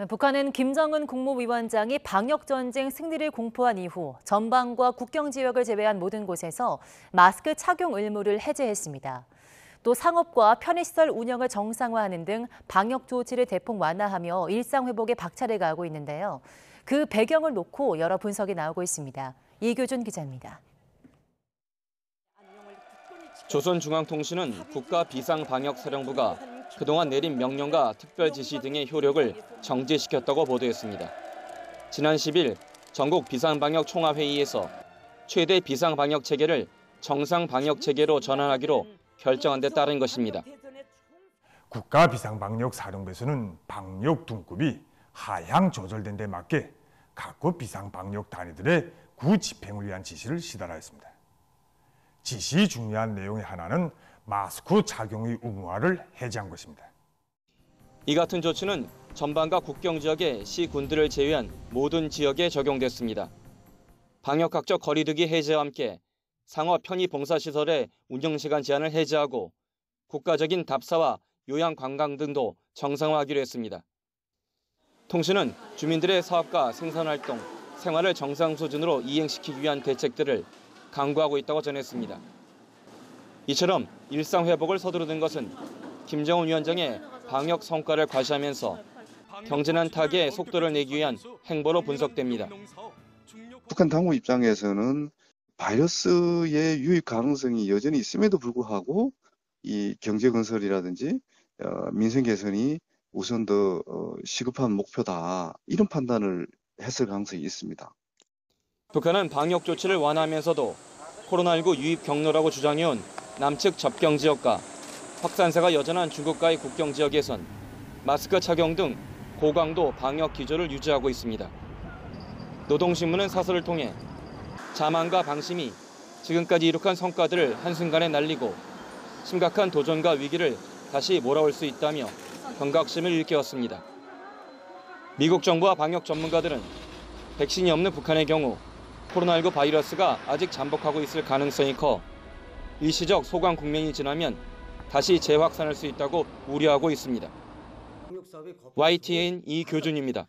북한은 김정은 국무위원장이 방역전쟁 승리를 공포한 이후 전방과 국경 지역을 제외한 모든 곳에서 마스크 착용 의무를 해제했습니다. 또 상업과 편의시설 운영을 정상화하는 등 방역 조치를 대폭 완화하며 일상 회복에 박차를 가하고 있는데요. 그 배경을 놓고 여러 분석이 나오고 있습니다. 이교준 기자입니다. 조선중앙통신은 국가비상방역사령부가 그동안 내린 명령과 특별 지시 등의 효력을 정지시켰다고 보도했습니다. 지난 10일 전국 비상방역총화회의에서 최대 비상방역체계를 정상방역체계로 전환하기로 결정한 데 따른 것입니다. 국가비상방역사령부에서는 방역 등급이 하향 조절된 데 맞게 각국 비상방역 단위들의 구집행을 위한 지시를 시달하였습니다. 지시 중요한 내용의 하나는 마스크 착용의 의무화를 해제한 것입니다. 이 같은 조치는 전방과 국경 지역의 시군들을 제외한 모든 지역에 적용됐습니다. 방역학적 거리두기 해제와 함께 상업 편의 봉사시설의 운영시간 제한을 해제하고 국가적인 답사와 요양관광 등도 정상화하기로 했습니다. 통신은 주민들의 사업과 생산활동, 생활을 정상 수준으로 이행시키기 위한 대책들을 강구하고 있다고 전했습니다. 이처럼 일상 회복을 서두르는 것은 김정은 위원장의 방역 성과를 과시하면서 경제난 타개에 속도를 내기 위한 행보로 분석됩니다. 북한 당국 입장에서는 바이러스의 유입 가능성이 여전히 있음에도 불구하고 이 경제 건설이라든지 민생 개선이 우선 더 시급한 목표다, 이런 판단을 했을 가능성이 있습니다. 북한은 방역 조치를 완화하면서도 코로나19 유입 경로라고 주장해온 남측 접경 지역과 확산세가 여전한 중국과의 국경 지역에선 마스크 착용 등 고강도 방역 기조를 유지하고 있습니다. 노동신문은 사설을 통해 자만과 방심이 지금까지 이룩한 성과들을 한순간에 날리고 심각한 도전과 위기를 다시 몰아올 수 있다며 경각심을 일깨웠습니다. 미국 정부와 방역 전문가들은 백신이 없는 북한의 경우 코로나19 바이러스가 아직 잠복하고 있을 가능성이 커 일시적 소강 국면이 지나면 다시 재확산할 수 있다고 우려하고 있습니다. YTN 이교준입니다.